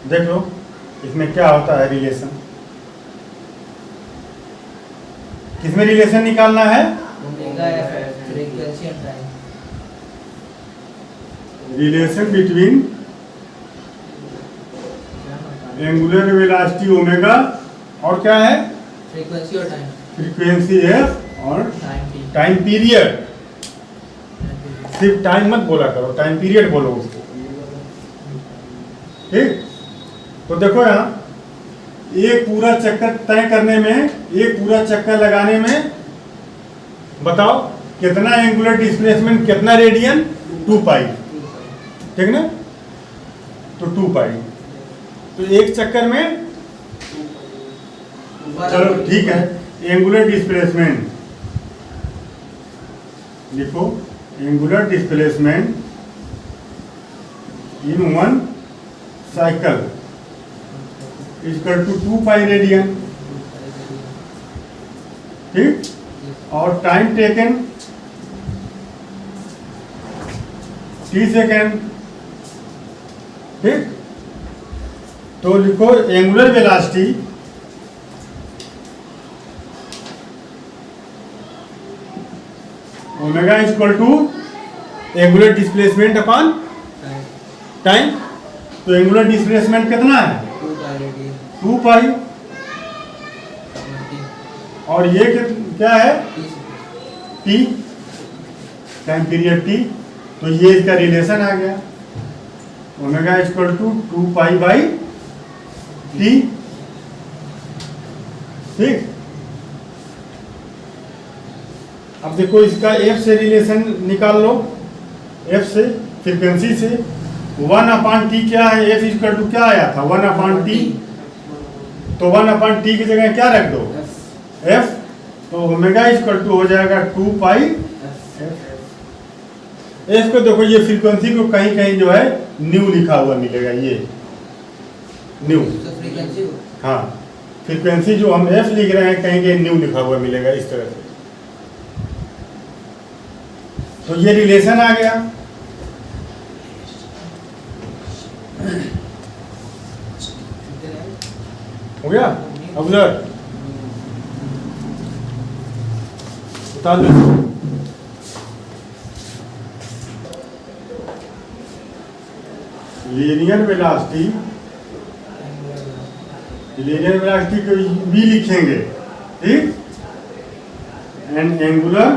देख लो इसमें क्या होता है रिलेशन, किसमें रिलेशन निकालना है? Relation between angular velocity omega और क्या है? फ्रीक्वेंसी और टाइम, फ्रीक्वेंसी एफ और टाइम पीरियड। सिर्फ टाइम मत बोला करो, टाइम पीरियड बोलो उसको, ठीक। तो देखो यहाँ एक पूरा चक्कर तय करने में, एक पूरा चक्कर लगाने में बताओ कितना एंगुलर डिस्प्लेसमेंट, कितना रेडियन? 2 पाई, ठीक ना। तो 2 पाई, तो एक चक्कर में, चलो ठीक है, एंगुलर डिस्प्लेसमेंट लिखो, angular displacement in one cycle equal to 2 pi radian, ठीक। और टाइम टेकन t सेकेंड, ठीक। तो लिखो angular velocity omega equal to angular displacement upon time. तो एंगुलर डिस्प्लेसमेंट कितना है? 2 पाई, और ये क्या है? t, time period t। तो ये इसका रिलेशन आ गया, omega equal to 2 pi by t, ठीक। अब देखो इसका f से रिलेशन निकाल लो, f से, फ्रीक्वेंसी से। 1/t क्या है? f इक्वल टू क्या आया था? 1/t। तो 1/t की जगह क्या रख दो? f। तो ओमेगा इक्वल टू हो जाएगा 2 पाई f को देखो, ये फ्रीक्वेंसी को कहीं कहीं जो है न्यू लिखा हुआ मिलेगा, ये न्यू, हाँ फ्रीक्वेंसी जो हम f लिख रहे हैं कहीं कहीं न्यू लिखा हुआ मिलेगा इस तरह से। तो ये रिलेशन आ गया। हो गया? ऑब्जर्व बता दो, लीनियर वेलोसिटी, लीनियर वेलोसिटी को भी लिखेंगे, ठीक। एंड एंगुलर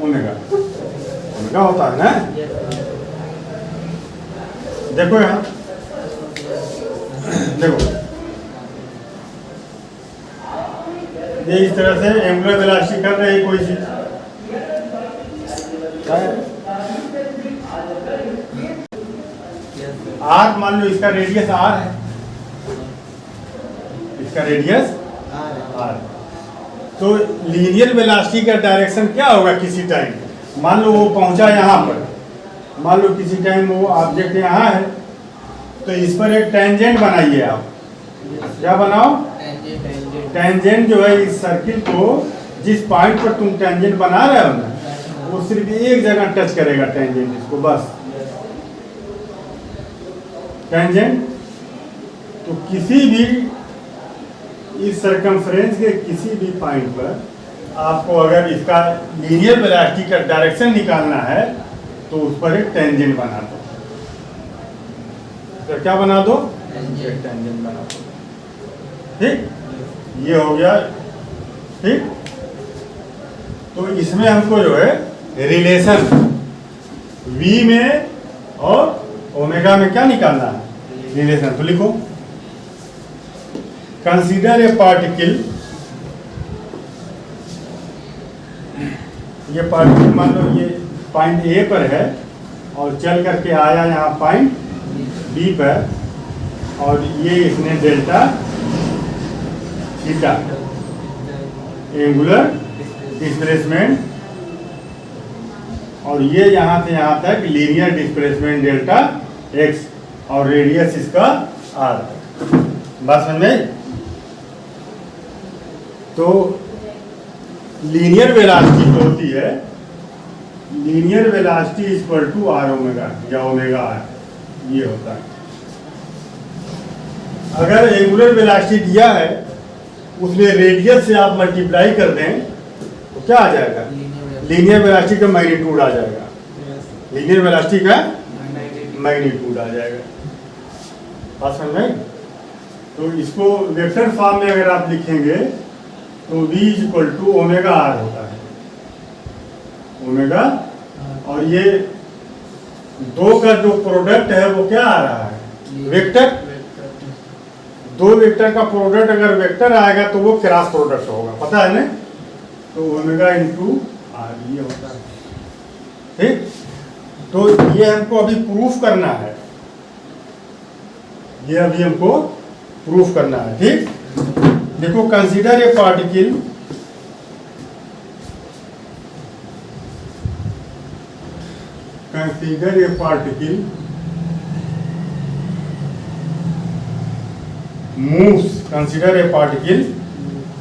ओमेगा, ओमेगा होता है ना। देखो यहाँ, देखो ये इस तरह से एंगुलर वेलोसिटी कर रहे हैं कोई चीज, आर मान लो, इसका रेडियस आर है, इसका रेडियस आर। तो लीनियर वेलोसिटी का डायरेक्शन क्या होगा? किसी टाइम मान लो वो पहुंचा यहाँ पर, मान लो किसी टाइम वो ऑब्जेक्ट यहाँ है, तो इस पर एक टेंजेंट बनाइए आप। क्या बनाओ? टेंजेंट जो है इस सर्किल को, जिस पॉइंट पर तुम टेंजेंट बना रहे हो ना, वो सिर्फ एक जगह टच करेगा टेंजेंट इसको, बस टेंजेंट। तो किसी भी इस सरकमफ्रेंस के किसी भी पॉइंट पर आपको अगर इसका लीनियर वेलोसिटी का डायरेक्शन निकालना है तो उस पर एक टेंजेंट बना दो। तो क्या बना दो? एक टेंजेंट बना दो, ठीक। ये हो गया, ठीक। तो इसमें हमको जो है रिलेशन v में और ओमेगा में क्या निकालना है? रिलेशन। तो लिखो, कंसीडर ए पार्टिकल, ये पार्टिकल मान लो ये पॉइंट ए पर है और चल करके आया यहाँ पॉइंट बी पर, और ये इसने डेल्टा थीटा एंगुलर डिस्प्लेसमेंट, और ये यहाँ से यहाँ तक लीनियर डिस्प्लेसमेंट डेल्टा एक्स, और रेडियस इसका आर। बात समझ में? तो लीनियर वेलोसिटी जो होती है linear velocity equal to r omega या ओमेगा आर, ये होता है। अगर एंगुलर वेलोसिटी दिया है उसमें रेडियस से आप मल्टीप्लाई कर दें तो क्या आ जाएगा, लीनियर वेलोसिटी का मैग्नीट्यूड आ जाएगा, लीनियर वेलोसिटी का मैग्नीट्यूड आ जाएगा। बात समझ में? तो इसको वेक्टर फॉर्म में अगर आप लिखेंगे तो v equal to omega r होता है, ओमेगा, और ये दो का जो प्रोडक्ट है वो क्या आ रहा है, वेक्टर। दो वेक्टर का प्रोडक्ट अगर वेक्टर आएगा तो वो क्रॉस प्रोडक्ट होगा, पता है ना? तो ओमेगा इंटू आर ये होता है। ठीक, तो ये हमको अभी प्रूफ करना है, ये अभी हमको प्रूफ करना है। ठीक, देखो, consider a particle moves, consider a particle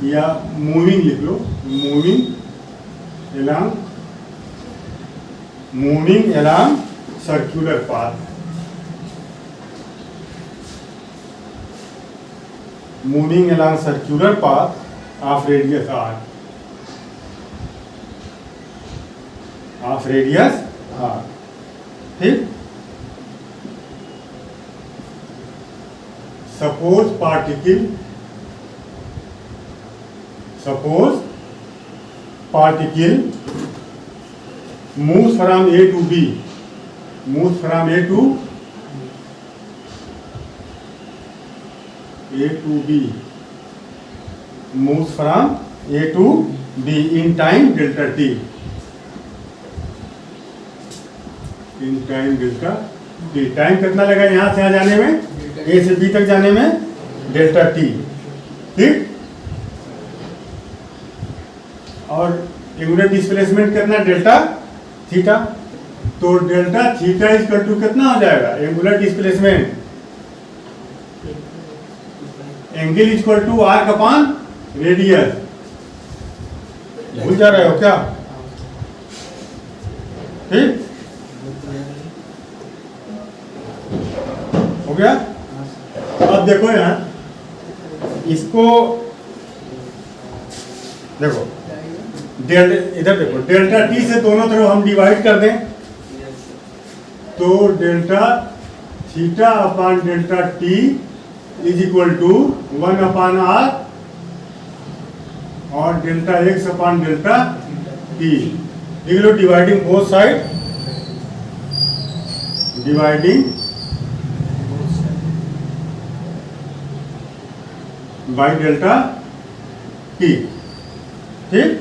या मूविंग लिख लो, moving along circular path, moving along circular path of radius r, ठीक। Suppose particle moves from A to B, moves from A to B in time delta t, time कितना लगा यहाँ से यहाँ जाने में, A से B तक जाने में, डेल्टा t। ठीक, और एंगुलर डिस्प्लेसमेंट कितना, डेल्टा थीटा। तो डेल्टा थीटा इक्वल टू कितना हो जाएगा, angular displacement angle equal to arc upon radius. भूल जा रहे हो क्या? ठीक, हो गया। अब देखो यहाँ, इसको देखो, इधर देखो, डेल्टा टी से दोनों तरफ हम डिवाइड कर दें तो delta theta upon delta t is equal to 1 upon r और delta x upon delta t. लिख लो, dividing both side, dividing by delta t. ठीक,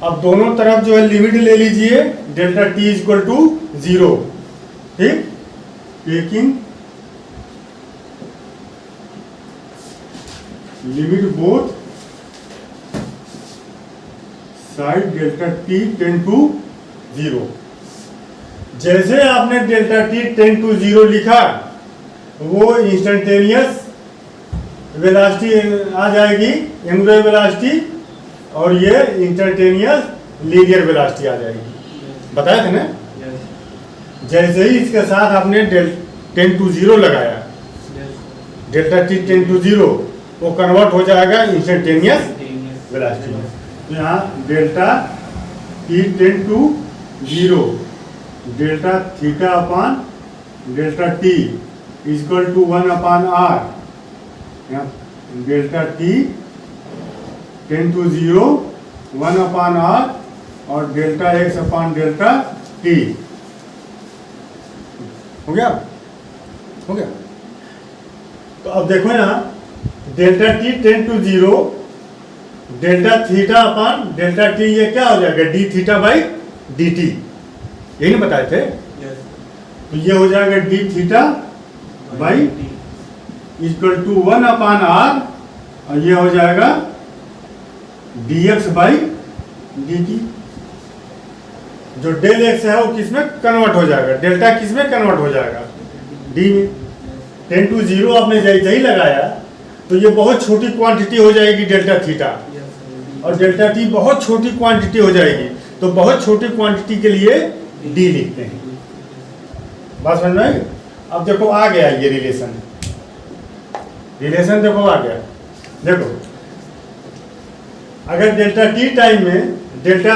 अब दोनों तरफ जो है लिमिट ले लीजिए, delta t is equal to 0। ठीक, taking limit both side delta t tend to 0। जैसे आपने डेल्टा टी टेंड टू 0 लिखा, वो इंस्टेंटेनियस वेलोसिटी आ जाएगी, एंगुलर वेलोसिटी, और ये इंस्टेंटेनियस लीनियर वेलोसिटी आ जाएगी। बताया था ना? जैसे ही इसके साथ आपने 10 to 0 लगाया, डेल्टा टी 10 to 0, वो कन्वर्ट हो जाएगा इंस्टेंटेनियस वेलोसिटी में। तो यहाँ delta t 10 to 0, delta theta upon delta t equal to 1 upon r, delta t 10 to 0, 1 upon r और delta x upon delta t. हो गया? हो गया। तो अब देखो यहाँ, delta t 10 to 0, delta theta upon delta t, ये क्या हो जाएगा, d theta by d t. यही नहीं बताए थे? तो ये हो जाएगा d theta by equal to 1 upon r, और ये हो जाएगा dx बाई dt। जो डेल एक्स है वो किस में कन्वर्ट हो जाएगा, डेल्टा किस में कन्वर्ट हो जाएगा, d में। 10 to 0 आपने जैसे ही लगाया तो ये बहुत छोटी क्वांटिटी हो जाएगी डेल्टा थीटा, और डेल्टा टी बहुत छोटी क्वांटिटी हो जाएगी। तो बहुत छोटी क्वांटिटी के लिए डी लिखते हैं। बात समझ में आई? अब देखो आ गया ये रिलेशन देखो आ गया। देखो अगर डेल्टा टी टाइम में delta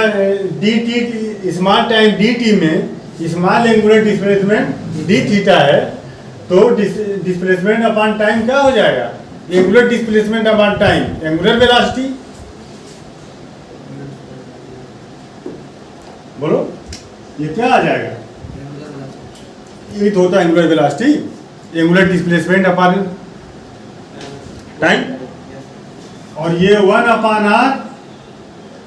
d t small time d t में small angular displacement d theta है, तो डिस्प्लेसमेंट अपॉन टाइम क्या हो जाएगा? Angular displacement upon time angular velocity. बोलो ये क्या आ जाएगा? ये तो होता है angular velocity, angular displacement upon time, और ये 1 अपॉन आर,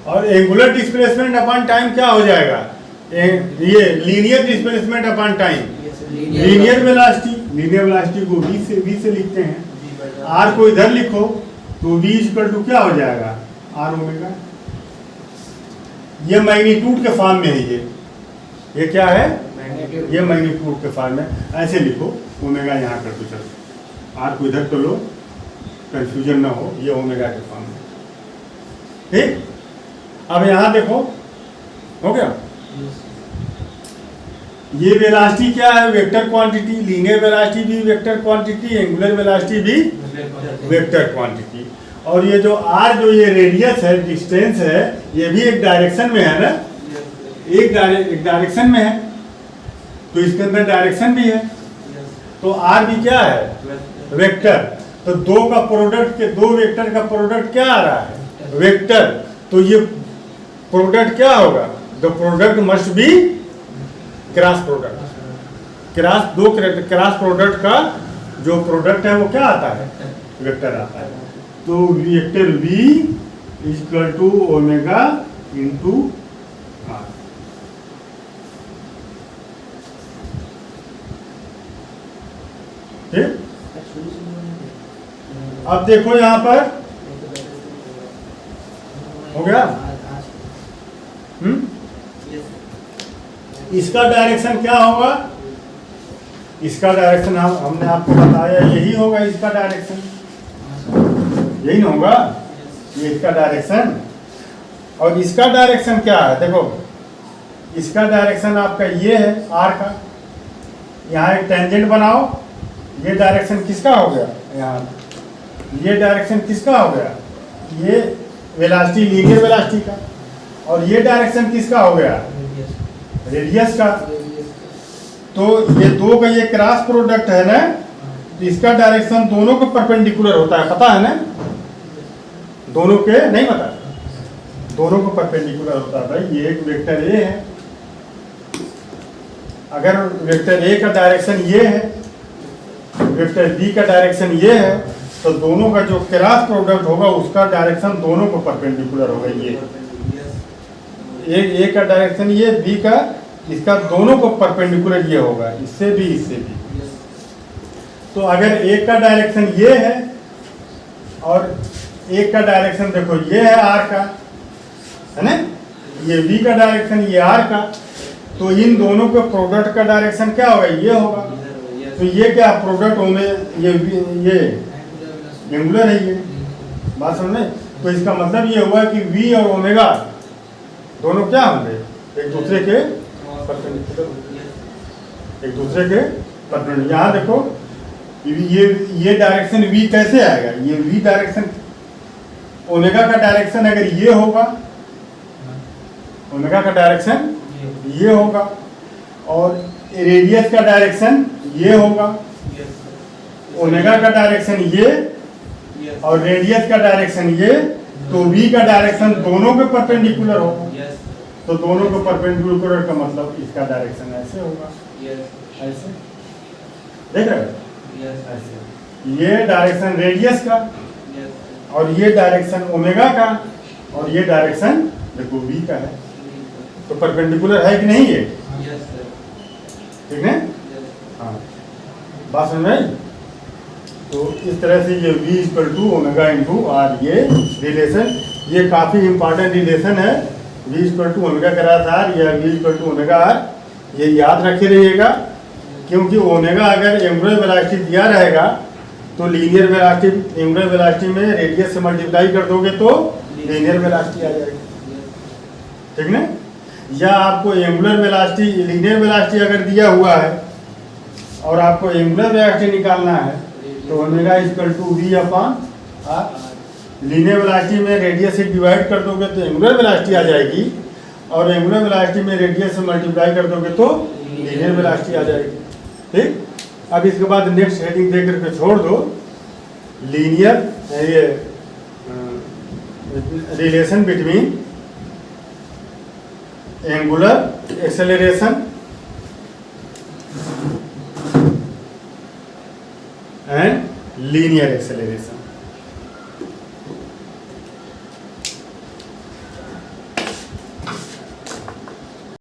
और एंगुलर डिस्प्लेसमेंट अपॉन टाइम क्या हो जाएगा? ये linear displacement upon time linear velocity को v से लिखते हैं। r को इधर लिखो तो v इक्वल टू क्या हो जाएगा? r omega. ये मैग्नीट्यूड के फॉर्म में है, ये क्या है? ये मैग्नीट्यूड के फॉर्म में। ऐसे लिखो ओमेगा यहाँ कर दो, चलो r को इधर कर लो, कंफ्यूजन ना हो, ये ओमेगा के फॉर्म में। ठीक, अब यहाँ देखो हो गया। ये वेलोसिटी क्या है? Vector quantity. लीनियर वेलोसिटी भी वेक्टर क्वांटिटी, एंगुलर वेलोसिटी भी वेक्टर क्वांटिटी। और ये जो आर, जो ये रेडियस है, डिस्टेंस है, ये भी एक डायरेक्शन में है ना, एक डायरेक्शन में है, तो इसके अंदर डायरेक्शन भी है। तो आर भी क्या है? वेक्टर। तो दो वेक्टर का प्रोडक्ट क्या आ रहा है? वेक्टर। तो ये प्रोडक्ट क्या होगा? The product must be cross product. Cross product का जो प्रोडक्ट है वो क्या आता है? वेक्टर आता है। तो vector v equal to omega into r. ठीक, अब देखो यहां पर हो गया। इसका डायरेक्शन क्या होगा? इसका डायरेक्शन हमने आपको बताया यही होगा। इसका डायरेक्शन यही ना होगा, ये इसका डायरेक्शन। और इसका डायरेक्शन क्या है? देखो इसका डायरेक्शन आपका ये है आर का। यहाँ एक टेंजेंट बनाओ, ये डायरेक्शन किसका हो गया? यहाँ ये डायरेक्शन किसका हो गया? ये वेलोसिटी, लीनियर वेलोसिटी का। और ये डायरेक्शन किसका हो गया? रेडियस का। तो ये दो का ये क्रॉस प्रोडक्ट है ना, तो इसका डायरेक्शन दोनों को परपेंडिकुलर होता है, पता है ना? दोनों के नहीं पता? दोनों को परपेंडिकुलर होता है भाई। ये एक वेक्टर ए है, अगर वेक्टर ए का डायरेक्शन ये है, वेक्टर बी का डायरेक्शन ये है, तो दोनों का जो क्रॉस प्रोडक्ट होगा उसका डायरेक्शन दोनों को परपेंडिकुलर होगा। ये ए का डायरेक्शन ये, बी का, इसका दोनों को परपेंडिकुलर ये होगा, इससे भी इससे भी। तो अगर एक का डायरेक्शन ये है और एक का डायरेक्शन देखो ये है आर का, है ना, ये बी का डायरेक्शन ये आर का, तो इन दोनों के प्रोडक्ट का डायरेक्शन क्या होगा? ये होगा। तो ये क्या प्रोडक्ट होंगे? ये एंगुलर है, ये बात समझ में? तो इसका मतलब ये हुआ कि v और ओमेगा दोनों क्या होंगे? एक दूसरे के परपेंडिकुलर। एक दूसरे के परपेंडिकुलर। यहाँ देखो ये डायरेक्शन v कैसे आएगा? ये v डायरेक्शन, ओमेगा का डायरेक्शन अगर ये होगा, ओमेगा का डायरेक्शन ये होगा, और रेडियस का डायरेक्शन ये होगा, ओमेगा का डायरेक्शन ये और रेडियस का डायरेक्शन ये, तो v का डायरेक्शन दोनों के परपेंडिकुलर होगा। तो दोनों के परपेंडिकुलर का मतलब इसका डायरेक्शन ऐसे होगा, ऐसे देख रहे हो? ऐसे ये डायरेक्शन रेडियस का, और ये डायरेक्शन ओमेगा का, और ये डायरेक्शन देखो v का है। तो परपेंडिकुलर है कि नहीं ये? ठीक है, हाँ, बात समझ में? तो इस तरह से ये v equal to omega into r, ये रिलेशन, ये काफ़ी इंपॉर्टेंट रिलेशन है। v equal to omega cross r या v equal to omega r, ये याद रखे रहिएगा, क्योंकि ओमेगा अगर एंगुलर वेलोसिटी दिया रहेगा तो लीनियर वेलोसिटी, एंगुलर वेलोसिटी में रेडियस से मल्टीप्लाई कर दोगे तो लीनियर वेलोसिटी आ जाएगी। ठीक ना? या आपको एंगुलर वेलोसिटी, लीनियर वेलोसिटी अगर दिया हुआ है और आपको एंगुलर वेलोसिटी निकालना है तो omega equal to v upon r. Linear velocity में रेडियस से डिवाइड कर दोगे तो एंगुलर वेलोसिटी आ जाएगी, और एंगुलर वेलोसिटी में रेडियस से मल्टीप्लाई कर दोगे तो लीनियर वेलोसिटी आ जाएगी। ठीक, अब इसके बाद नेक्स्ट हेडिंग दे करके छोड़ दो, लीनियर ये relation between angular acceleration and linear acceleration.